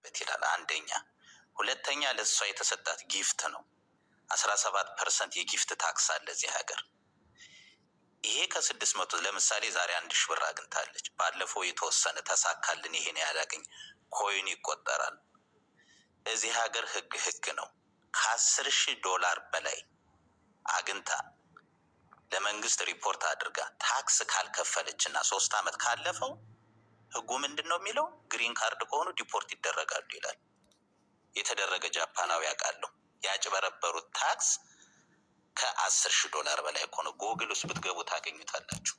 አለበት ይላል። አንደኛ። ሁለተኛ ለሷ የተሰጣት ጊፍት ነው። 17% የጊፍት ታክስ አለ እዚህ ሀገር። ይሄ ከ600 ለምሳሌ ዛሬ 1000 ብር አግኝታለች። ባለፈው የተወሰነ ተሳካልን ይሄን ያላገኝ ኮይን ይቆጠራል። እዚህ ሀገር ህግ ነው። $10,000 በላይ አግኝታ ለመንግስት ሪፖርት አድርጋ ታክስ ካልከፈለችና 3 አመት ካለፈው ህጉ ምንድነው የሚለው? ግሪን ካርድ ከሆኑ ዲፖርት ይደረጋሉ ይላል። የተደረገ ጃፓናዊ ያውቃለሁ። ያጭበረበሩት ታክስ $10,000 በላይ እኮ ነው። ጎግል ውስጥ ብትገቡ ታገኙታላችሁ።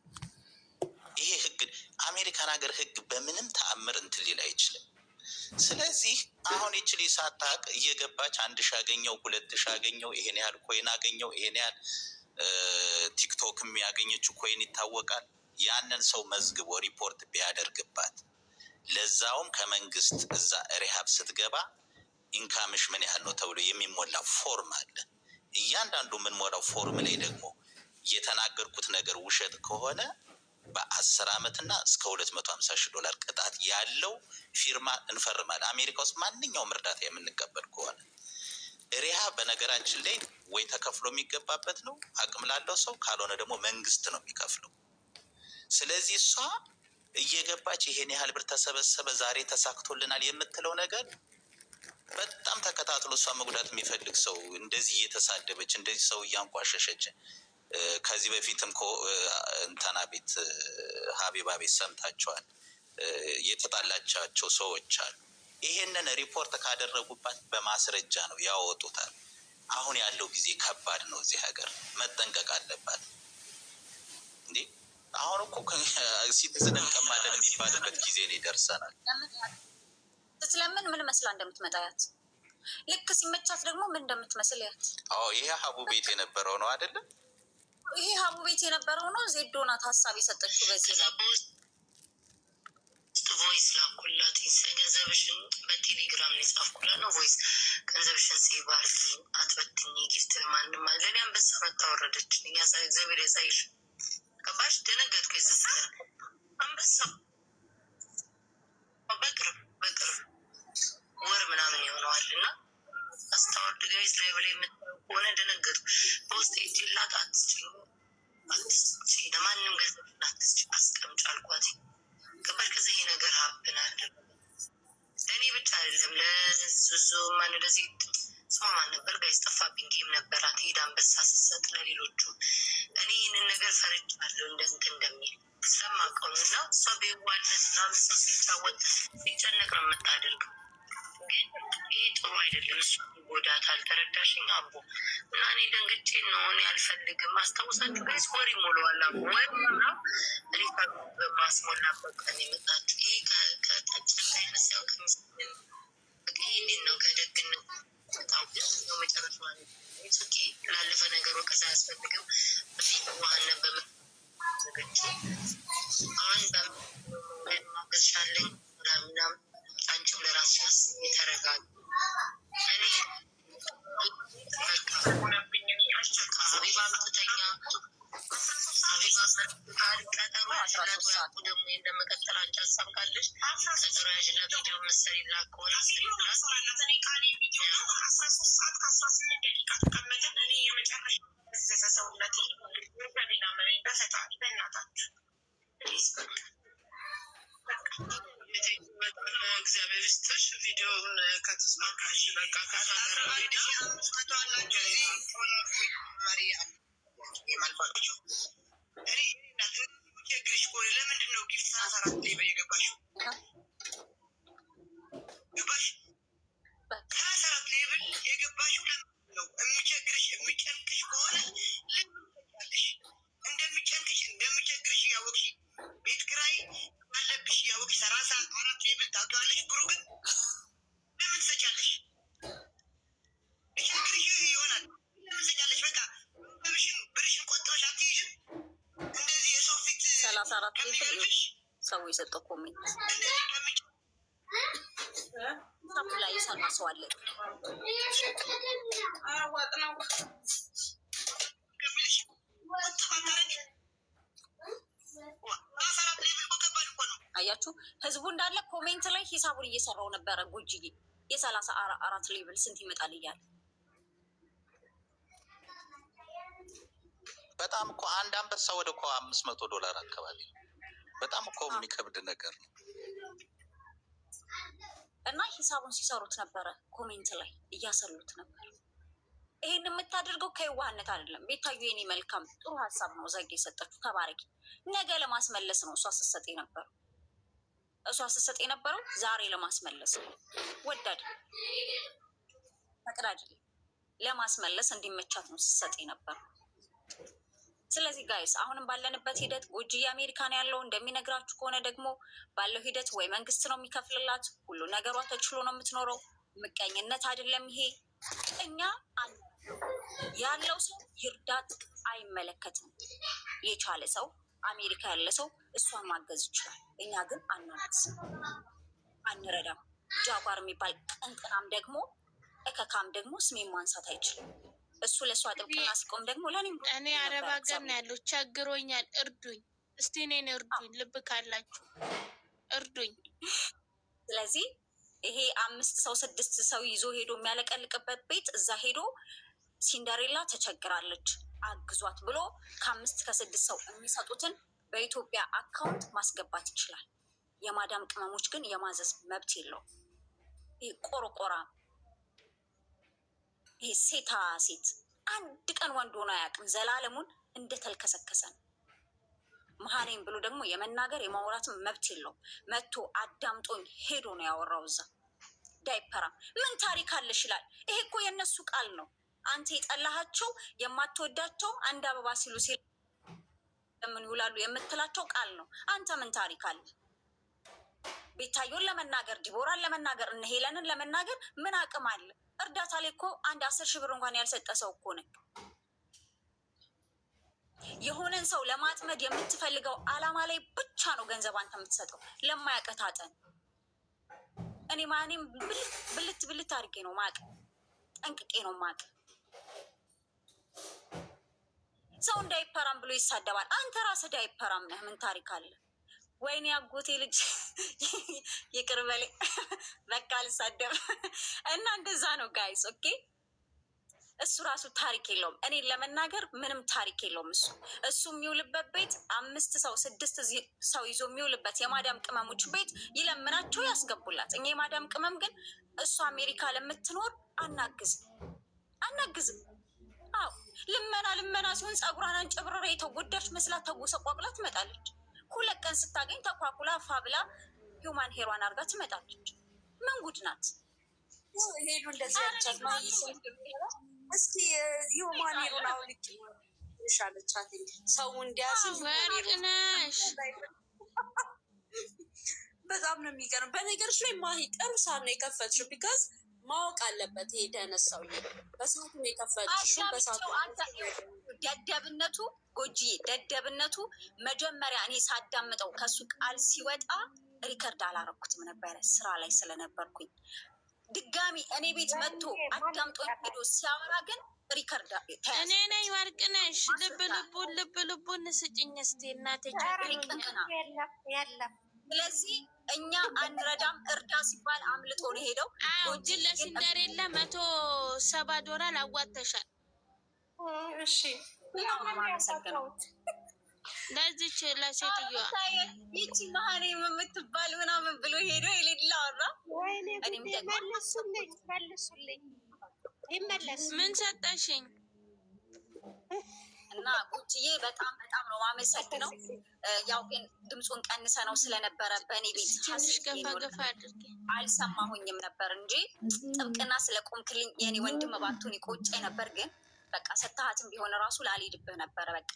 ይሄ ህግ አሜሪካን ሀገር ህግ በምንም ተአምር እንትን ሊል አይችልም። ስለዚህ አሁን ይችል ሳታቅ እየገባች 1,000 አገኘው 2,000 አገኘው ይሄን ያህል ኮይን አገኘው ይሄን ያህል ቲክቶክ የሚያገኘችው ኮይን ይታወቃል። ያንን ሰው መዝግቦ ሪፖርት ቢያደርግባት ለዛውም ከመንግስት እዛ ሪሃብ ስትገባ ኢንካምሽ ምን ያህል ነው ተብሎ የሚሞላ ፎርም አለ። እያንዳንዱ የምንሞላው ፎርም ላይ ደግሞ የተናገርኩት ነገር ውሸት ከሆነ በ10 አመትና እስከ $250,000 ቅጣት ያለው ፊርማ እንፈርማለን። አሜሪካ ውስጥ ማንኛውም እርዳታ የምንቀበል ከሆነ ሪሃብ በነገራችን ላይ ወይ ተከፍሎ የሚገባበት ነው አቅም ላለው ሰው፣ ካልሆነ ደግሞ መንግስት ነው የሚከፍለው። ስለዚህ እሷ እየገባች ይሄን ያህል ብር ተሰበሰበ ዛሬ ተሳክቶልናል የምትለው ነገር በጣም ተከታትሎ እሷ መጉዳት የሚፈልግ ሰው እንደዚህ እየተሳደበች እንደዚህ ሰው እያንቋሸሸች ከዚህ በፊትም እንተና ቤት ሀቢባ ቤት ሰምታቸዋል። የተጣላቻቸው ሰዎች አሉ። ይሄንን ሪፖርት ካደረጉባት በማስረጃ ነው ያወጡታል። አሁን ያለው ጊዜ ከባድ ነው። እዚህ ሀገር መጠንቀቅ አለባት። እንዴ አሁን እኮ ሲቲዝን እንቀማለን የሚባልበት ጊዜ ላይ ደርሰናል። ስለምን ምን መስላ እንደምትመጣያት ልክ ሲመቻት ደግሞ ምን እንደምትመስል ያት። ይሄ ሀቡ ቤት የነበረው ነው አይደለም? ይሄ ሀቡ ቤት የነበረው ነው። ዜዶ ናት ሀሳብ የሰጠችው በዚህ ላይ ቮይስ ላኩላት። ገንዘብሽን በቴሌግራም የጻፍኩላት ነው። ቮይስ ገንዘብሽን ሴቭ አድርጊ፣ አትበትኝ፣ ጊፍት ለማንም አለ። ለኔ አንበሳ መታ ወረደች። ያሳይ እግዚአብሔር ያሳይሽ። ገባሽ? ደነገጥኩ። የዘሰ አንበሳ በቅርብ ወር ምናምን ይሆነዋል እና አስታወርድ ጋይስ ላይ ብላ የምታየው ከሆነ ደነገጥኩ። በውስጥ ጅላት አትስጭ፣ ለማንም ገንዘብሽን አትስጭ፣ አስቀምጭ አልኳት። ገባሽ? ከዚ ይሄ ነገር ሀብን አደረገ። ለእኔ ብቻ አይደለም ለዙዙ ማን ለዚህ ስሟ ማን ነበር ጋይስ ጠፋብኝ። ጌም ነበራት ሄዳ አንበሳ ስትሰጥ ለሌሎቹ። እኔ ይህንን ነገር ፈርቻለሁ እንደንት እንደሚል ስለማውቀው ነው። እና እሷ በዋነት ና ምስ ሲጫወት ሲጨነቅ ነው የምታደርገው። ግን ይህ ጥሩ አይደለም። እሱ ጎዳታል። ተረዳሽኝ አቦ? እና እኔ ደንግጬ ነው እኔ አልፈልግም። አስታውሳችሁ ጋይስ ወር ይሞላዋል። አቦ ወር ሞላ እኔ በማስሞላበት ቀን የመጣችሁ ይሄ ከጠጭታ ይመስያው ከሚስልን ይህንን ነው ከደግነት ታው መጨረሻ ሱቂ ላለፈ ነገር ወቀሳ አያስፈልግም። ዋህነ በመዘገች አሁን በማገዝሻለኝ ምናምን አንቺም ለራስሽ አስቢ፣ ተረጋጊ። እኔ ሆነብኝ አሸካ ሀቢባ ምትተኛ ቀጠሮ ያዥላት ወይ አቁ ደግሞ እንደመቀጠል አንቺ ሀሳብ ካለሽ ቀጠሮ ያዥላት። ቪዲዮ መሰሪ ላክ ከሆነ ስሪላት። እኔ ቃል ቪዲዮ 13 ሰዓት ከ18 ደቂቃ ተቀመጠን። እኔ የመጨረሻ ሰውነት በሌላ መሬን በፈጣሪ በእናታችሁ እግዚአብሔር ይስጥሽ። ቪዲዮውን ከተስማካሽ በቃ ካታገረ ማርያም የማልባቸው እኔ ችግርሽ ከሆነ ለምንድን ነው ጊፍት 14 ላይ በየገባሽው ገባሽ? 14 ላይ ብል የገባሽው ለምንድን ነው? የሚቸግርሽ የሚጨንቅሽ ከሆነ ልምሽ እንደሚቸግርሽ እያወቅሽ ቤት ኪራይ አለብሽ እያወቅሽ 34 ላይ ብል ታውቂዋለሽ። ብሩ ግን ለምን ትሰጫለሽ? ችግርሽ ይሆናል። ለምን ትሰጫለሽ? በቃ ብርሽን ቆጥበሽ አትይዥም። እንደዚህ የሰው ፊት 34 ከሚልሽ ሰው የሰጠው ኮሜንት ሳቡ ላይ የሰራ ሰው አለ አያችሁ፣ ህዝቡ እንዳለ ኮሜንት ላይ ሂሳቡን እየሰራው ነበረ። ጎጅዬ የ34 ሌብል ስንት ይመጣል እያለ በጣም እኮ አንድ አንበሳ ወደ እኮ $500 አካባቢ ነው። በጣም እኮ የሚከብድ ነገር ነው። እና ሂሳቡን ሲሰሩት ነበረ፣ ኮሜንት ላይ እያሰሉት ነበር። ይሄን የምታደርገው ከየዋህነት አይደለም። ቤታዩ የኔ መልካም ጥሩ ሀሳብ ነው ዘጌ የሰጠችው፣ ተባረኪ። ነገ ለማስመለስ ነው እሷ ስትሰጥ የነበረው ዛሬ ለማስመለስ ነው። ወዳድ ፈቅድ አይደለም፣ ለማስመለስ እንዲመቻት ነው ስትሰጥ የነበረው። ስለዚህ ጋይስ አሁንም ባለንበት ሂደት ጎጅዬ አሜሪካን ያለው እንደሚነግራችሁ ከሆነ ደግሞ ባለው ሂደት ወይ መንግስት ነው የሚከፍልላት፣ ሁሉ ነገሯ ተችሎ ነው የምትኖረው። ምቀኝነት አይደለም ይሄ። እኛ ያለው ሰው ይርዳት አይመለከትም። የቻለ ሰው አሜሪካ ያለ ሰው እሷን ማገዝ ይችላል። እኛ ግን አንረዳም። ጃጓር የሚባል ቅንቅናም ደግሞ እከካም ደግሞ ስሜን ማንሳት አይችልም። እሱ ለእሷ ጥብቅና ሲቆም ደግሞ እኔ አረብ ሀገር ነው ያለው፣ ቸግሮኛል፣ እርዱኝ እስቲ፣ እኔን እርዱኝ፣ ልብ ካላችሁ እርዱኝ። ስለዚህ ይሄ 5 ሰው 6 ሰው ይዞ ሄዶ የሚያለቀልቅበት ቤት እዛ ሄዶ ሲንደሬላ ተቸግራለች አግዟት ብሎ ከ5 ከ6 ሰው የሚሰጡትን በኢትዮጵያ አካውንት ማስገባት ይችላል። የማዳም ቅመሞች ግን የማዘዝ መብት የለውም። ይህ ቆርቆራ፣ ይህ ሴታ ሴት አንድ ቀን ወንድ ሆኖ አያውቅም። ዘላለሙን እንደተልከሰከሰ ነው። መሀኔም ብሎ ደግሞ የመናገር የማውራትም መብት የለውም። መጥቶ አዳምጦኝ ሄዶ ነው ያወራው። እዛ ዳይፐራ ምን ታሪክ አለሽ ይላል። ይሄ እኮ የእነሱ ቃል ነው። አንተ የጠላሃቸው የማትወዳቸው አንድ አበባ ሲሉ ምን ይውላሉ የምትላቸው ቃል ነው። አንተ ምን ታሪክ አለ? ቤታዮን ለመናገር ዲቦራን ለመናገር እነ ሄለንን ለመናገር ምን አቅም አለ? እርዳታ ላይ እኮ አንድ 10 ሺህ ብር እንኳን ያልሰጠ ሰው እኮ ነው። የሆነን ሰው ለማጥመድ የምትፈልገው አላማ ላይ ብቻ ነው ገንዘብ አንተ የምትሰጠው። ለማያቀታጠን እኔ ማንም ብልት አድርጌ ነው ማቅ፣ ጠንቅቄ ነው ማቅ። ሰው እንዳይፐራም ብሎ ይሳደባል። አንተ ራስህ ዳይፐራም ነህ። ምን ታሪክ አለ? ወይኔ አጎቴ ልጅ ይቅር በለኝ፣ በቃ አልሳደብ እና እንደዛ ነው ጋይስ። ኦኬ እሱ ራሱ ታሪክ የለውም። እኔን ለመናገር ምንም ታሪክ የለውም። እሱ የሚውልበት ቤት 5 ሰው 6 ሰው ይዞ የሚውልበት የማዳም ቅመሞች ቤት ይለምናቸው ያስገቡላት። እኛ የማዳም ቅመም ግን እሱ አሜሪካ ለምትኖር አናግዝም። አዎ ልመና ሲሆን ፀጉሯን አንጨብረራ የተጎዳች መስላ ተጎሰቋቅላ ትመጣለች። 2 ቀን ስታገኝ ተኳኩላ ፋ ብላ ሂውማን ሄሯን አድርጋ ትመጣለች። ምን ጉድ ናት? ሄዱ እንደዚህ ያቻት ነው። እስኪ ሂውማን ሄሩን አውልቂ ሻለቻት ሰው እንዲያስብ በጣም ነው የሚገርም። በነገርሽ ላይ ማሂ ጥሩ ሰዓት ነው የከፈትሽው። ቢካዝ ማወቅ አለበት ይሄ ደነስ ሰውዬ በሰዓቱ ነው የከፈትሽው። በሰዓቱ ደደብነቱ ጎጂዬ ደደብነቱ መጀመሪያ እኔ ሳዳምጠው ከሱ ቃል ሲወጣ ሪከርድ አላረኩትም ነበረ ስራ ላይ ስለነበርኩኝ። ድጋሚ እኔ ቤት መጥቶ አዳምጦ ሄዶ ሲያወራ ግን ሪከርድ እኔ ነኝ ወርቅነሽ። ልብ ልቡን ስጭኝ እስቲ እናቴ። ስለዚህ እኛ አንረዳም። እርዳ ሲባል አምልጦ ነው ሄደው። ግን ለሲንደሬላ $170 አዋተሻል። እሺ አመሰግነው። ለዚች ለሴትዮዋ ይቺ መሀኔ የምትባል ምናምን ብሎ ሄዶ የሌላ አወራ። እኔም መልሱልኝ ይመለስ። ምን ሰጠሽኝ? እና ቁጭዬ በጣም ነው ማመሰግነው። ያው ግን ድምፁን ቀንሰ ነው ስለነበረ በእኔ ቤት ትንሽ ገፋ አድርጌ አልሰማሁኝም ነበር እንጂ ጥብቅና ስለቆምክልኝ የኔ ወንድም ባቱን ይቆጨኝ ነበር። ግን በቃ ሰታሃትም ቢሆን ራሱ ላልሄድብህ ነበረ። በቃ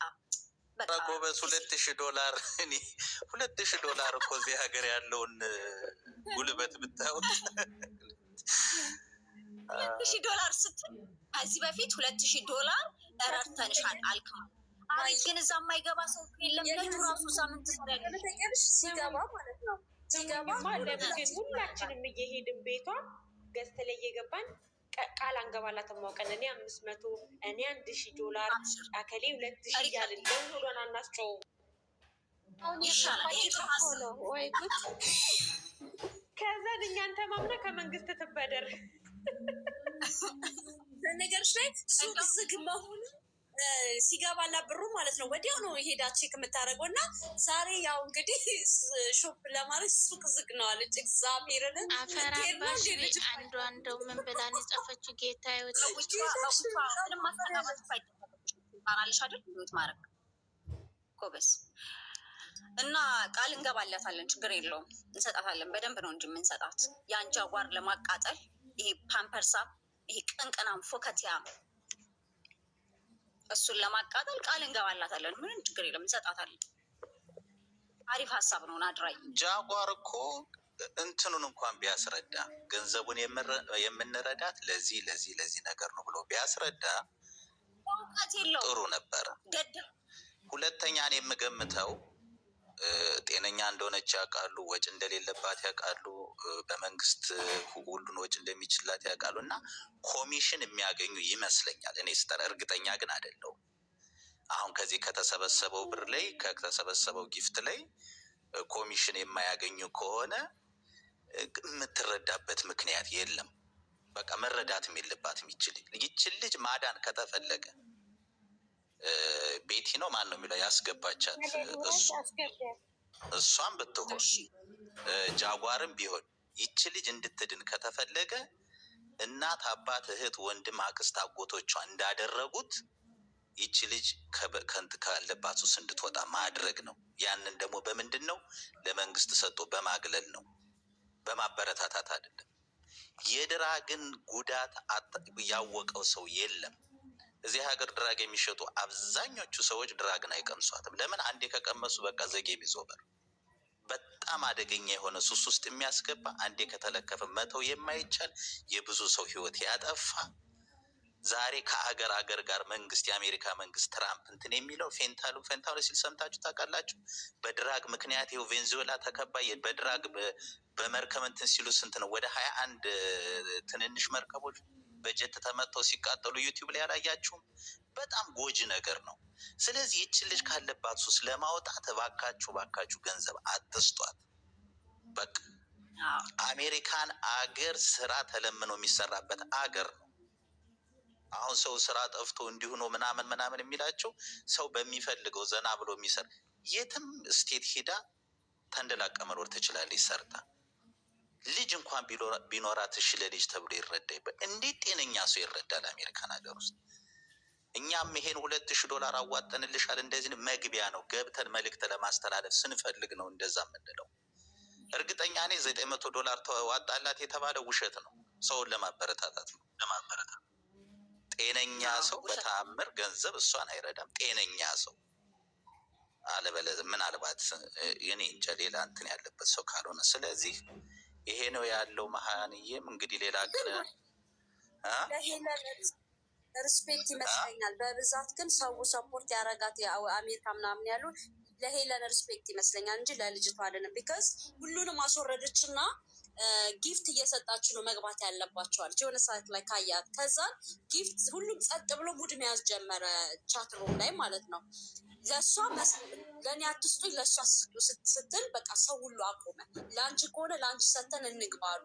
ጎበዝ $2,000 እኔ $2,000 እኮ እዚህ ሀገር ያለውን ጉልበት ብታዩት $2,000 ስትል ከዚህ በፊት $2,000 ረድተንሻል አልክማ። አቤት ግን እዛ የማይገባ ሰው የለም። ለቱ ራሱ ሳምንት ሲገባ ማለት ነው ሲገባ ሁላችንም እየሄድን ቤቷ ገዝተ ላይ እየገባን ቃል አንገባላት ማውቀን እኔ 500 እኔ $1,000 አከሌ 2,000 እያልን ለሁሉን አናስጨው ይሻላል። ይሄ ጥሩ ሀሳብ ነው ወይ ጉድ! ከዛን እኛን ተማምና ከመንግስት ትበደር በነገርሽ ላይ ሱቅ ዝግ መሆኑ ሲገባላ ብሩ ማለት ነው ወዲያው ነው ሄዳ ቼክ የምታደርገው። እና ዛሬ ያው እንግዲህ ሾፕ ለማለት ሱቅ ዝግ ነው አለች። እግዚአብሔርን አፈራባሽ አንዷ እንደው ምን ብላን የጻፈችው ጌታ ይወጣ ምንም ማስተጋባት ይባላለሽ አይደል? ህይወት ማድረግ ጎበስ እና ቃል እንገባላታለን። ችግር የለውም እንሰጣታለን። በደንብ ነው እንጂ የምንሰጣት ያን ጃጓር ለማቃጠል ይሄ ፓምፐርሳ ይሄ ቅንቅናም ፎከቲያም እሱን ለማቃጠል ቃል እንገባላታለን። ምንም ችግር የለም እንሰጣታለን። አሪፍ ሀሳብ ነው። ናድራይ ጃጓር እኮ እንትኑን እንኳን ቢያስረዳ ገንዘቡን የምንረዳት ለዚህ ነገር ነው ብሎ ቢያስረዳ እውቀት የለውም ጥሩ ነበረ። ሁለተኛ እኔ የምገምተው ጤነኛ እንደሆነች ያውቃሉ፣ ወጪ እንደሌለባት ያውቃሉ፣ በመንግስት ሁሉን ወጪ እንደሚችላት ያውቃሉ። እና ኮሚሽን የሚያገኙ ይመስለኛል። እኔ ስጠራ እርግጠኛ ግን አይደለሁም። አሁን ከዚህ ከተሰበሰበው ብር ላይ ከተሰበሰበው ጊፍት ላይ ኮሚሽን የማያገኙ ከሆነ የምትረዳበት ምክንያት የለም። በቃ መረዳትም የለባትም። ይችል ልጅ ማዳን ከተፈለገ ቤቲ ነው ማን ነው የሚለው ያስገባቻት እሷም ብትሆን ጃጓርም ቢሆን ይች ልጅ እንድትድን ከተፈለገ እናት፣ አባት፣ እህት፣ ወንድም፣ አክስት፣ አጎቶቿ እንዳደረጉት ይች ልጅ ከንት ካለባት ሱስ እንድትወጣ ማድረግ ነው። ያንን ደግሞ በምንድን ነው? ለመንግስት ሰጥቶ በማግለል ነው፣ በማበረታታት አይደለም። የድራግን ጉዳት ያወቀው ሰው የለም። እዚህ ሀገር ድራግ የሚሸጡ አብዛኞቹ ሰዎች ድራግን አይቀምሷትም። ለምን? አንዴ ከቀመሱ በቃ ዘጌ ቢዞበር በጣም አደገኛ የሆነ ሱስ ውስጥ የሚያስገባ አንዴ ከተለከፈ መተው የማይቻል የብዙ ሰው ህይወት ያጠፋ። ዛሬ ከአገር ጋር መንግስት የአሜሪካ መንግስት ትራምፕ እንትን የሚለው ፌንታሉ ሲል ሰምታችሁ ታውቃላችሁ? በድራግ ምክንያት ይኸው ቬንዙዌላ ተከባ በድራግ በመርከብ እንትን ሲሉ ስንት ነው? ወደ 21 ትንንሽ መርከቦች በጀት ተመተው ሲቃጠሉ ዩቲዩብ ላይ ያላያችሁም? በጣም ጎጂ ነገር ነው። ስለዚህ ይችን ልጅ ካለባት ሱስ ለማውጣት እባካችሁ ገንዘብ አትስጧት። በቃ አሜሪካን አገር ስራ ተለምኖ የሚሰራበት አገር ነው። አሁን ሰው ስራ ጠፍቶ እንዲሁ ነው ምናምን የሚላቸው ሰው በሚፈልገው ዘና ብሎ የሚሰራ የትም ስቴት ሄዳ ተንደላቀ መኖር ትችላለች ሰርታ። ልጅ እንኳን ቢኖራት እሺ ለልጅ ተብሎ ይረዳ። እንዴት ጤነኛ ሰው ይረዳል? አሜሪካን ሀገር ውስጥ እኛም ይሄን $2000 አዋጠንልሻል እንደዚህ መግቢያ ነው። ገብተን መልእክት ለማስተላለፍ ስንፈልግ ነው እንደዛ የምንለው። እርግጠኛ እኔ $900 ተዋጣላት የተባለ ውሸት ነው። ሰውን ለማበረታታት ነው። ጤነኛ ሰው በተአምር ገንዘብ እሷን አይረዳም። ጤነኛ ሰው አለበለዚያ ምናልባት የኔ እንጃ ሌላ እንትን ያለበት ሰው ካልሆነ። ስለዚህ ይሄ ነው ያለው። መሀንዬም እንግዲህ ሌላ ግን ሪስፔክት ይመስለኛል። በብዛት ግን ሰው ሰፖርት ያረጋት አሜሪካ ምናምን ያሉ ለሄለን ሪስፔክት ይመስለኛል እንጂ ለልጅቷ አይደለም። ቢካዝ ሁሉንም አስወረደች እና ጊፍት እየሰጣችሁ ነው መግባት ያለባቸዋል የሆነ ሰዓት ላይ ካያት። ከዛ ጊፍት ሁሉም ጸጥ ብሎ ሙድ መያዝ ጀመረ ቻት ሩም ላይ ማለት ነው። ለእሷ ለእኔ አትስጡኝ ለእሷ ስትል በቃ ሰው ሁሉ አቆመ። ለአንቺ ከሆነ ለአንቺ ሰተን እንግባሉ።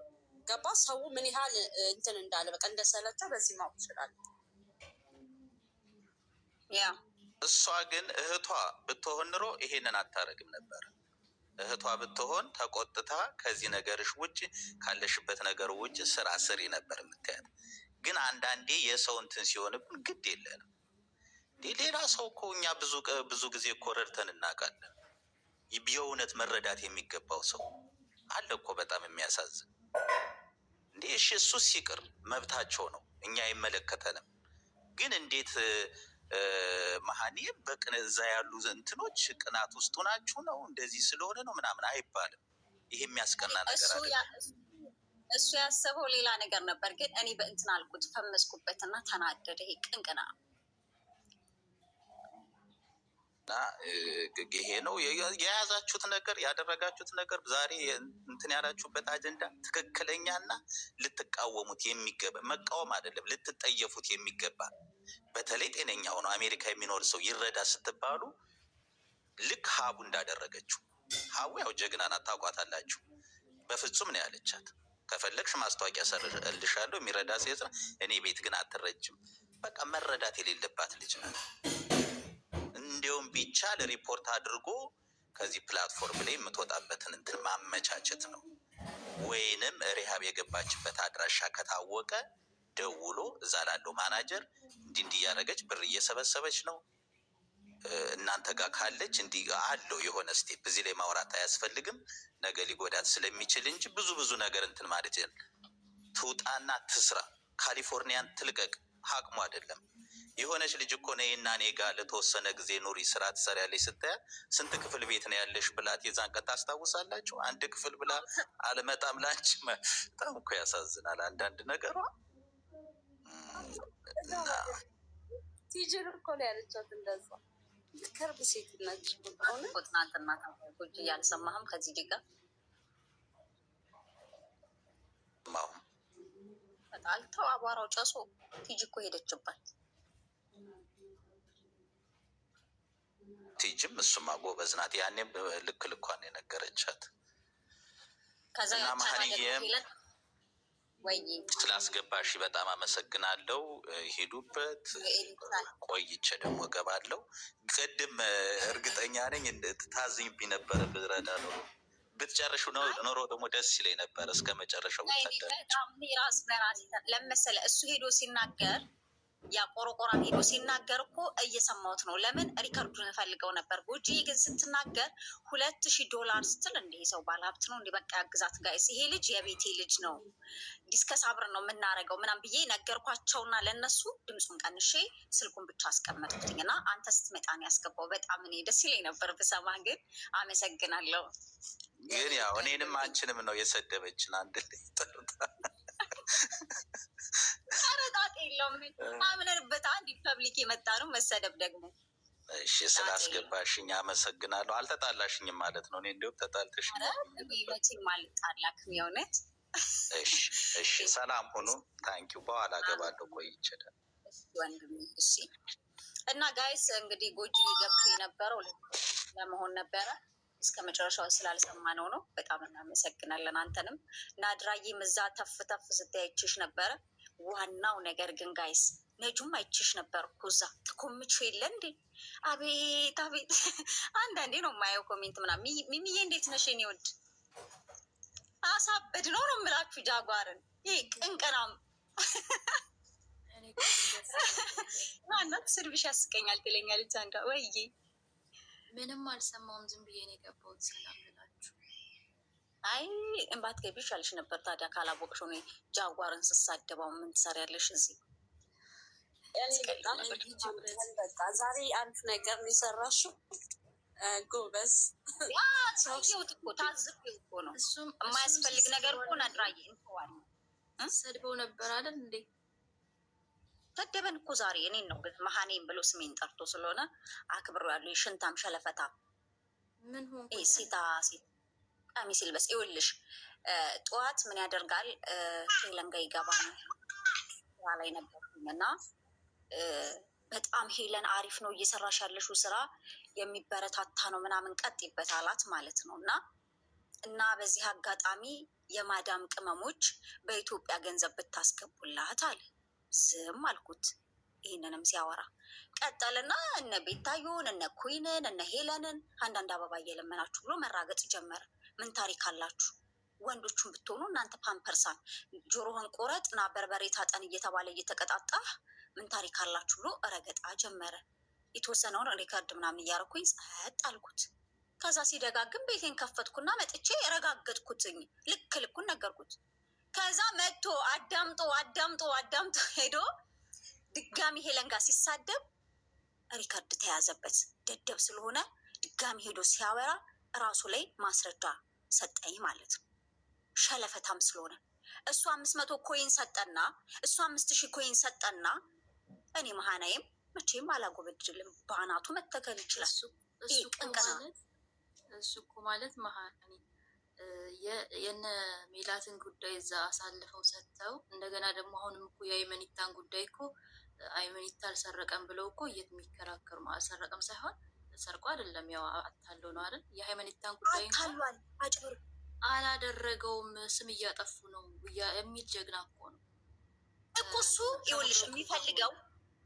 ገባ ሰው ምን ያህል እንትን እንዳለ በቃ እንደሰለቸው በዚህ ማወቅ ይችላል። ያ እሷ ግን እህቷ ብትሆን ኑሮ ይሄንን አታረግም ነበር። እህቷ ብትሆን ተቆጥታ ከዚህ ነገርሽ ውጭ ካለሽበት ነገር ውጭ ስራ ስሪ ነበር የምታያት። ግን አንዳንዴ የሰው እንትን ሲሆንብን ግድ የለንም። ሌላ ሰው እኮ እኛ ብዙ ጊዜ እኮ ረድተን እናውቃለን። የእውነት መረዳት የሚገባው ሰው አለ እኮ። በጣም የሚያሳዝን እንዴ! እሺ እሱስ ይቅር መብታቸው ነው፣ እኛ አይመለከተንም። ግን እንዴት መሀኒም በቅን እዛ ያሉ እንትኖች ቅናት ውስጡ ናችሁ ነው እንደዚህ ስለሆነ ነው ምናምን አይባልም። ይሄ የሚያስቀና ነገር አለ። እሱ ያሰበው ሌላ ነገር ነበር። ግን እኔ በእንትን አልኩት ፈመስኩበትና ተናደደ። ይሄ ቅንቅና እና ይሄ ነው የያዛችሁት ነገር ያደረጋችሁት ነገር። ዛሬ እንትን ያላችሁበት አጀንዳ ትክክለኛና ልትቃወሙት የሚገባ መቃወም አይደለም፣ ልትጠየፉት የሚገባ በተለይ ጤነኛ ሆኖ አሜሪካ የሚኖር ሰው ይረዳ ስትባሉ ልክ ሀቡ እንዳደረገችው። ሀቡ ያው ጀግና ናት፣ ታውቋታላችሁ። በፍጹም ነው ያለቻት። ከፈለግሽ ማስታወቂያ ሰርልሻለሁ የሚረዳ ሴት ነው፣ እኔ ቤት ግን አትረጅም። በቃ መረዳት የሌለባት ልጅ ናት። እንዲሁም ቢቻል ሪፖርት አድርጎ ከዚህ ፕላትፎርም ላይ የምትወጣበትን እንትን ማመቻቸት ነው። ወይንም ሪሃብ የገባችበት አድራሻ ከታወቀ ደውሎ እዛ ላለው ማናጀር እንዲህ እያደረገች ብር እየሰበሰበች ነው፣ እናንተ ጋር ካለች እንዲህ አለው የሆነ ስቴፕ፣ እዚህ ላይ ማውራት አያስፈልግም፣ ነገ ሊጎዳት ስለሚችል እንጂ ብዙ ነገር እንትን ማለት ትውጣና ትስራ፣ ካሊፎርኒያን ትልቀቅ። ሀቅሙ አይደለም። የሆነች ልጅ እኮ ነይ እና እኔ ጋር ለተወሰነ ጊዜ ኑሪ፣ ስራ ትሰሪያለሽ ስትያ ስንት ክፍል ቤት ነው ያለሽ ብላት የዛን ቀን ታስታውሳላችሁ? አንድ ክፍል ብላ አልመጣም ላንቺ። በጣም እኮ ያሳዝናል አንዳንድ ነገሯ። ቲጀር እኮ ነው ያለቻት እንደዛ። ከርብ ሴት ነች። ትናንትና ታጎጅ እያልሰማህም ከዚህ ዲጋ ተጣልተው አቧራው ጨሶ ቲጂ እኮ ሄደችባት። ቲጂም እሱማ ጎበዝ ናት። ያኔም ልክ ልኳን የነገረቻት። ከዛ እና መሀንዬም ወይ ስላስገባሽ በጣም አመሰግናለሁ። ሄዱበት ቆይቼ ደግሞ እገባለሁ። ቅድም እርግጠኛ ነኝ ታዝኝብኝ ነበረ። ብረዳ ነው ብትጨርሹ ኖሮ ደግሞ ደስ ይለኝ ነበር እስከ መጨረሻው። ራስ በራስ ለመሰለ እሱ ሄዶ ሲናገር ያ ቆረቆራ ሄዶ ሲናገር እኮ እየሰማሁት ነው። ለምን ሪከርዱን እፈልገው ነበር። ጎጂ ግን ስትናገር $2000 ስትል እንዲህ ሰው ባለሀብት ነው እንዲህ በቃ ያግዛት ጋይስ፣ ይሄ ልጅ የቤቴ ልጅ ነው፣ ዲስከስ አብረን ነው የምናደርገው ምናምን ብዬ ነገርኳቸውና ለእነሱ ድምፁን ቀንሼ ስልኩን ብቻ አስቀመጥኩትኝ እና አንተ ስትመጣ ነው ያስገባው። በጣም እኔ ደስ ይለኝ ነበር ብሰማ፣ ግን አመሰግናለሁ። ግን ያው እኔንም አንቺንም ነው የሰደበችን አንድ ላይ ጠርታ ቀረጣት የለውም። አምነንበት አንድ ፐብሊክ የመጣ ነው መሰደብ ደግሞ። እሺ ስላስገባሽኝ አመሰግናለሁ። አልተጣላሽኝም ማለት ነው? እኔ እንዲሁም ተጣልተሽ መቼም አልጣላክም የእውነት። እሺ ሰላም ሁኑ። ታንኪዩ። በኋላ ገባለሁ ቆይቼ ወንድሜ። እሺ እና ጋይስ እንግዲህ ጎጂ ገብቶ የነበረው ለመሆን ነበረ እስከ መጨረሻው ስላልሰማነው ነው። በጣም እናመሰግናለን አንተንም። ናድራዬም እዛ ተፍ ተፍ ስትያይችሽ ነበረ። ዋናው ነገር ግን ጋይስ ነጁም አይችሽ ነበር እኮ እዛ ተኮምቹ የለ እንዴ? አቤት አቤት! አንዳንዴ ነው የማየው ኮሜንት ምናምን። ሚሚዬ እንዴት ነሽ የኔ ውድ? አሳበድ ነው ነው የምላችሁ ጃጓርን። ይህ ቅንቅናም ማናት ስድብሽ ያስቀኛል ትለኛለች አንዷ። ወይዬ ምንም አልሰማውም፣ ዝም ብዬ ነው የገባሁት። ሰላም ብላችሁ። አይ እንባት ገቢ ይሻልሽ ነበር ታዲያ ካላወቅሽ ሆነ ጃጓርን ስሳደባው ምን ትሰሪያለሽ እዚህ? በቃ ዛሬ አንድ ነገር ነው የሰራሽው። ጎበዝ ሰውት እኮ ታዝቤው እኮ ነው። እሱም የማያስፈልግ ነገር እኮ ናድራዬ እንተዋለን። ሰድበው ነበር አይደል እንዴ? ሰደበን እኮ ዛሬ እኔን ነው መሀኔም ብሎ ስሜን ጠርቶ ስለሆነ አክብሮ ያሉ የሽንታም ሸለፈታ ምን ሆን ሴታ ሴት ቀሚስ ይልበስ። ይኸውልሽ ጠዋት ምን ያደርጋል ሄለን ጋ ይገባ ነው ላይ ነበርኩኝ እና በጣም ሄለን አሪፍ ነው እየሰራሽ ያለሽው ስራ የሚበረታታ ነው ምናምን ቀጥይበት አላት ማለት ነው። እና በዚህ አጋጣሚ የማዳም ቅመሞች በኢትዮጵያ ገንዘብ ብታስገቡላት አለ። ዝም አልኩት። ይህንንም ሲያወራ ቀጠልና እነ ቤታዮን እነ ኩይንን እነ ሄለንን አንዳንድ አበባ እየለመናችሁ ብሎ መራገጥ ጀመረ። ምን ታሪክ አላችሁ? ወንዶቹን ብትሆኑ እናንተ ፓምፐርሳን ጆሮህን ቆረጥ ና በርበሬ ታጠን እየተባለ እየተቀጣጣ ምን ታሪክ አላችሁ ብሎ ረገጣ ጀመረ። የተወሰነውን ሪከርድ ምናምን እያረኩኝ ጸጥ አልኩት። ከዛ ሲደጋግም ቤቴን ከፈትኩና መጥቼ ረጋገጥኩትኝ። ልክ ልኩን ነገርኩት። ከዛ መጥቶ አዳምጦ ሄዶ ድጋሚ ሄለን ጋር ሲሳደብ ሪከርድ ተያዘበት። ደደብ ስለሆነ ድጋሚ ሄዶ ሲያወራ እራሱ ላይ ማስረጃ ሰጠኝ ማለት ነው። ሸለፈታም ስለሆነ እሱ 500 ኮይን ሰጠና እሱ 5000 ኮይን ሰጠና እኔ መሀናይም መቼም አላጎበድልም። በአናቱ መተከል ይችላል። እሱ እኮ ማለት መሀኒ የነ ሜላትን ጉዳይ እዛ አሳልፈው ሰጥተው እንደገና ደግሞ አሁንም እኮ የአይመኒታን ጉዳይ እኮ አይመኒታ አልሰረቀም ብለው እኮ የሚከራከሩ አልሰረቀም ሳይሆን ሰርቆ አይደለም ያው አታለው ነው አይደል? የሃይማኖታን ጉዳይ አታሏል፣ አጭበርብሯል። አላደረገውም ስም እያጠፉ ነው የሚል ጀግና እኮ ነው እኮ እሱ። ይኸውልሽ የሚፈልገው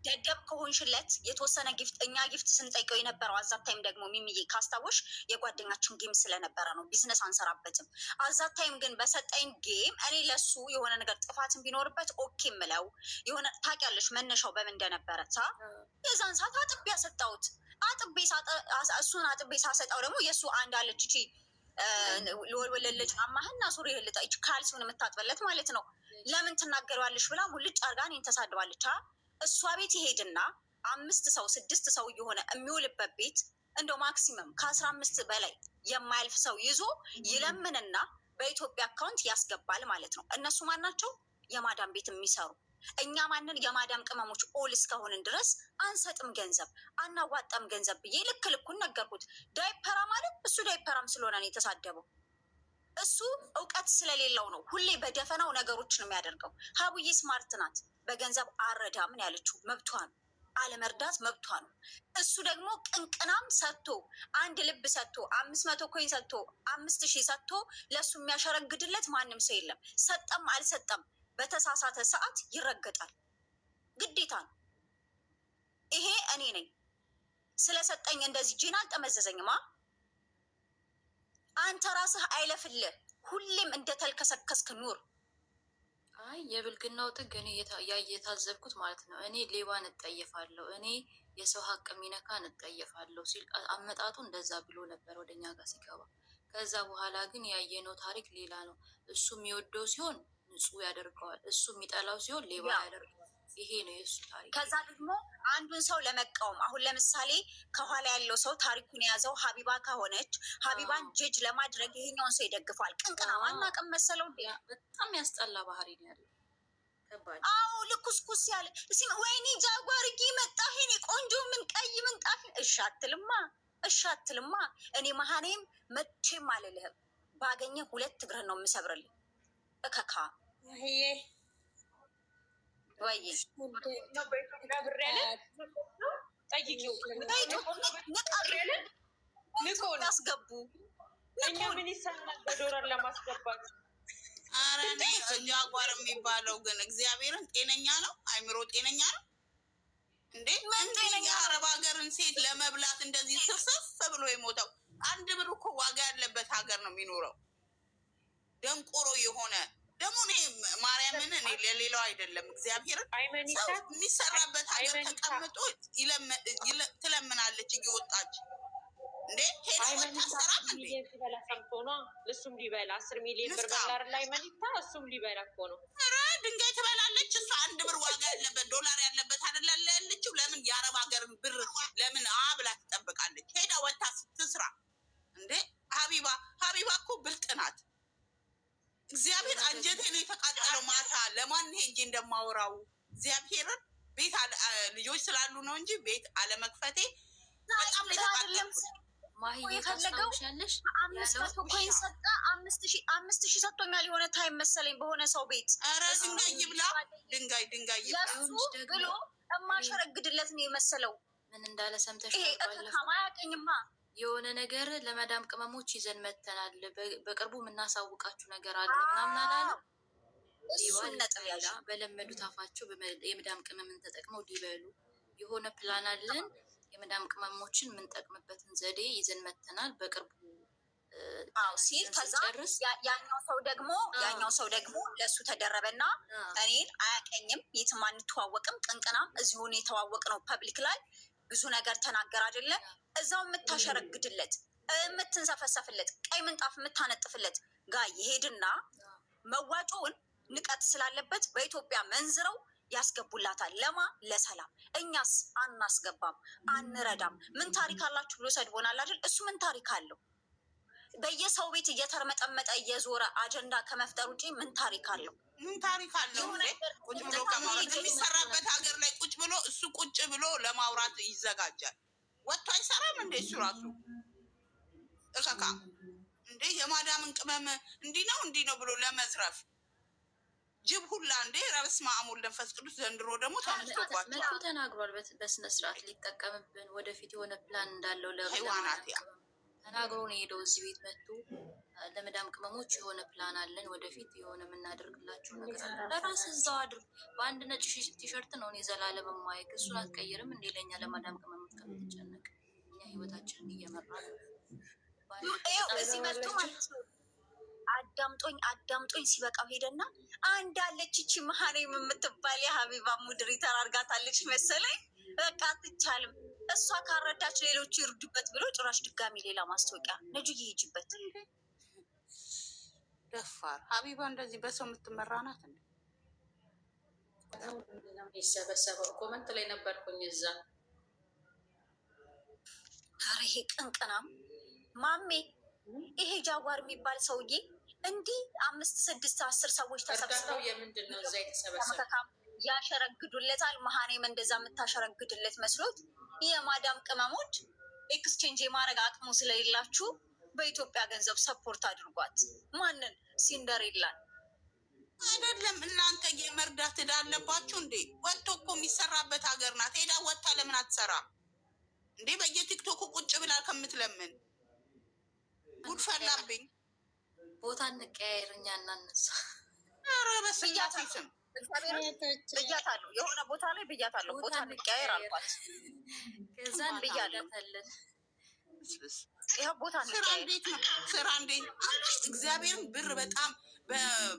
ደደብ ከሆንሽለት የተወሰነ ጊፍት፣ እኛ ጊፍት ስንጠይቀው የነበረው አዛታይም ደግሞ ሚሚዬ ካስታወሽ የጓደኛችን ጌም ስለነበረ ነው፣ ቢዝነስ አንሰራበትም። አዛታይም ግን በሰጠኝ ጌም እኔ ለሱ የሆነ ነገር ጥፋትን ቢኖርበት ኦኬ ምለው የሆነ ታውቂያለሽ መነሻው በምን እንደነበረ የዛን ሰዓት አጥቤ ያሰጣሁት እሱን አጥቤ ሳሰጣው ደግሞ የእሱ አንድ አለች እቺ ለወለለ ጫማህና ሱሪ ህልጣ እቺ ካልሲውን የምታጥበለት ማለት ነው። ለምን ትናገረዋለሽ ብላ ሙልጭ አርጋ እኔን ተሳድባለች። እሷ ቤት ይሄድና 5 ሰው 6 ሰው እየሆነ የሚውልበት ቤት እንደው ማክሲመም ከ15 በላይ የማያልፍ ሰው ይዞ ይለምንና በኢትዮጵያ አካውንት ያስገባል ማለት ነው። እነሱ ማን ናቸው? የማዳም ቤት የሚሰሩ። እኛ ማንን የማዳም ቅመሞች ኦል እስከሆንን ድረስ አንሰጥም ገንዘብ አናዋጣም ገንዘብ ብዬ ልክ ልኩን ነገርኩት። ዳይፐራ ማለት እሱ ዳይፐራም ስለሆነ ነው የተሳደበው። እሱ እውቀት ስለሌለው ነው ሁሌ በደፈናው ነገሮችን የሚያደርገው። ሀቡዬ ስማርት ናት። በገንዘብ አረዳምን ያለችው መብቷ ነው፣ አለመርዳት መብቷ ነው። እሱ ደግሞ ቅንቅናም ሰጥቶ 1 ልብ ሰጥቶ 500 ኮይን ሰጥቶ 5000 ሰጥቶ ለእሱ የሚያሸረግድለት ማንም ሰው የለም። ሰጠም አልሰጠም በተሳሳተ ሰዓት ይረገጣል፣ ግዴታ ነው። ይሄ እኔ ነኝ ስለሰጠኝ እንደዚህ ጂና አልጠመዘዘኝማ። አንተ ራስህ አይለፍልህ፣ ሁሌም እንደተልከሰከስክ ኑር። አይ የብልግናው ጥግ እኔ የታዘብኩት ማለት ነው። እኔ ሌባን እጠየፋለሁ፣ እኔ የሰው ሀቅ የሚነካን እጠየፋለሁ ሲል አመጣጡ እንደዛ ብሎ ነበር ወደኛ ጋር ሲገባ። ከዛ በኋላ ግን ያየነው ታሪክ ሌላ ነው። እሱ የሚወደው ሲሆን ንጹህ ያደርገዋል፣ እሱ የሚጠላው ሲሆን ሌባ ያደርገዋል። ይሄ ነው የእሱ ታሪክ። ከዛ ደግሞ አንዱን ሰው ለመቃወም አሁን ለምሳሌ ከኋላ ያለው ሰው ታሪኩን የያዘው ሀቢባ ከሆነች ሀቢባን ጀጅ ለማድረግ ይሄኛውን ሰው ይደግፋል። ቅንቅና ዋናቅም መሰለው። በጣም ያስጠላ ባህሪ ነው ያለው። አዎ ልኩስኩስ ያለ ወይኔ ጃጓርጊ መጣ ኔ ቆንጆ ምን ቀይ ምንጣፍ እሺ አትልማ። እኔ መሀኔም መቼም አልልህም። ባገኘ 2 እግርህን ነው የምሰብርልህ። እከካ ወይ በኢትዮጵያ ብር ያለ ጠይቂው ያስገቡ። እኛ ምን ይሰማል በዶላር ለማስገባት? ኧረ እኔ ጃጓር የሚባለው ግን እግዚአብሔርን ጤነኛ ነው? አይምሮ ጤነኛ ነው እንዴ? የአረብ ሀገርን ሴት ለመብላት እንደዚህ ስፍስፍ ብሎ የሞተው 1 ብር እኮ ዋጋ ያለበት ሀገር ነው የሚኖረው። ደንቆሮ የሆነ ደግሞ እኔ ማርያምን እኔ ለሌላው አይደለም እግዚአብሔርን ሰው የሚሰራበት ሀገር ተቀምጦ ትለምናለች እየወጣች እንዴ ሄዳ ወጣ ሰራ ሚሊዮን ሲበላ ሰምቶ ነው። እሱም ሊበላ 10 ሚሊዮን ብር በላር ላይ መኒታ እሱም ሊበላ እኮ ነው። ኧረ ድንጋይ ትበላለች እሷ። 1 ብር ዋጋ ያለበት ዶላር ያለበት አይደለ ያለችው። ለምን የአረብ ሀገርን ብር ለምን ብላ ትጠብቃለች? ሄዳ ወጣ ስትስራ እንዴ። ሀቢባ እኮ ብልጥ ናት። እግዚአብሔር አንጀቴን የተቃጠለው ማታ ለማን ሄጄ እንደማወራው እግዚአብሔርን ቤት ልጆች ስላሉ ነው እንጂ ቤት አለመክፈቴ በጣም የተቃጠልኩት። ማህዬ ታስታውሻለሽ? 500 ኮይን ሰጣ 5000 ሰጥቶኛል። የሆነ ታይም መሰለኝ በሆነ ሰው ቤት። ኧረ ድንጋይ ይብላ ድንጋይ ይብላ ብሎ እማሸረግድለት ነው የመሰለው። ምን እንዳለ ሰምተሽ? ይሄ እከካማ አያውቅኝማ። የሆነ ነገር ለመዳም ቅመሞች ይዘን መተናል፣ በቅርቡ የምናሳውቃችሁ ነገር አለ ምናምን አላለ። እሱን ነጥብ ያለ በለመዱት አፋቸው የመዳም ቅመምን ተጠቅመው ሊበሉ የሆነ ፕላን አለን። የመዳም ቅመሞችን የምንጠቅምበትን ዘዴ ይዘን መተናል በቅርቡ ሲል ከዛ ያኛው ሰው ደግሞ ለእሱ ተደረበና እኔን አያቀኝም፣ የትም አንተዋወቅም፣ ቅንቅናም እዚሁን የተዋወቅ ነው ፐብሊክ ላይ ብዙ ነገር ተናገር አይደለ? እዛው የምታሸረግድለት የምትንሰፈሰፍለት ቀይ ምንጣፍ የምታነጥፍለት ጋር ይሄድና መዋጮውን ንቀት ስላለበት በኢትዮጵያ መንዝረው ያስገቡላታል። ለማ ለሰላም። እኛስ አናስገባም፣ አንረዳም። ምን ታሪክ አላችሁ ብሎ ሰድቦናል አይደል? እሱ ምን ታሪክ አለው? በየሰው ቤት እየተርመጠመጠ እየዞረ አጀንዳ ከመፍጠር ውጭ ምን ታሪክ አለው? ምን ታሪክ አለው? ቁጭ ብሎ ከማውራት የሚሰራበት ሀገር ላይ ቁጭ ብሎ እሱ ቁጭ ብሎ ለማውራት ይዘጋጃል። ወጥቶ አይሰራም እንዴ? እሱ ራሱ እከካ እንዴ የማዳምን ቅመም እንዲህ ነው ብሎ ለመዝረፍ ጅብ ሁላ እንዴ በስመ አብ ወወልድ ወመንፈስ ቅዱስ ዘንድሮ ደግሞ ተነስቶባቸዋል። መጥቶ ተናግሯል። በስነ ስርዓት ሊጠቀምብን ወደፊት የሆነ ፕላን እንዳለው ሃይዋናት ያ ተናግሮ ነው የሄደው። እዚህ ቤት መጥቶ ለመዳም ቅመሞች የሆነ ፕላን አለን ወደፊት የሆነ የምናደርግላቸው ነገር አለ። ለራስ እዛው አድርግ። በአንድ ነጭ ቲሸርት ነው እኔ ዘላለም ማይክ እሱን አትቀይርም እንዴ? ለእኛ ለመዳም ቅመሞች ከምትጨነቅ እኛ ህይወታችንን እየመራ ነው። እዚህ መጥቶ ማለት ነው አዳምጦኝ ሲበቃው ሄደና አንድ አለች ይቺ መሀኔም የምትባል የሀቢባ ሙድሪተር አርጋታለች መሰለኝ። በቃ አትቻልም እሷ ካረዳች ሌሎቹ ይርዱበት ብሎ ጭራሽ ድጋሚ ሌላ ማስታወቂያ ነጁ ይሄጅበት። ደፋር ሀቢባ እንደዚህ በሰው የምትመራ ናት እንዴ? ይሰበሰበው ኮመንት ላይ ነበርኩኝ እዛ። ኧረ ይሄ ቅንቅናም ማሜ ይሄ ጃጓር የሚባል ሰውዬ እንዲህ 5 6 10 ሰዎች ተሰብስበው የምንድን ነው እዛ የተሰበሰበው ያሸረግዱለታል። መሀኔም እንደዛ የምታሸረግድለት መስሎት የማዳም ቅመሞች ኤክስቼንጅ የማድረግ አቅሙ ስለሌላችሁ በኢትዮጵያ ገንዘብ ሰፖርት አድርጓት። ማንን? ሲንደሬላን አይደለም እናንተ የመርዳት ዕዳ አለባችሁ እንዴ? ወጥቶ እኮ የሚሰራበት ሀገር ናት። ሄዳ ወጥታ ለምን አትሰራ እንዴ? በየቲክቶኩ ቁጭ ብላ ከምትለምን ጉድ ፈላብኝ። ቦታ እንቀያየር እኛ እናነሳ። ኧረ በስላሴ ስም ብያታለሁ፣ የሆነ ቦታ ላይ ብያታለሁ። ቦታ እንቀያየር አልኳት። ከዛን ብያለታለን። ይኸው ቦታ ስራ እንዴት ነው? ስራ እንዴት እግዚአብሔርን ብር በጣም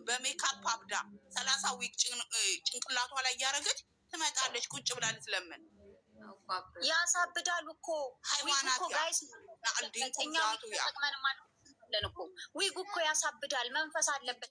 በሜካፕ አብዳ 30 ዊክ ጭንቅላቷ ላይ እያደረገች ትመጣለች። ቁጭ ብላ ልትለምን ያሳብዳሉ እኮ ሃይማናት ጋይስ። ያ ዊጉ እኮ ያሳብዳል፣ መንፈስ አለበት።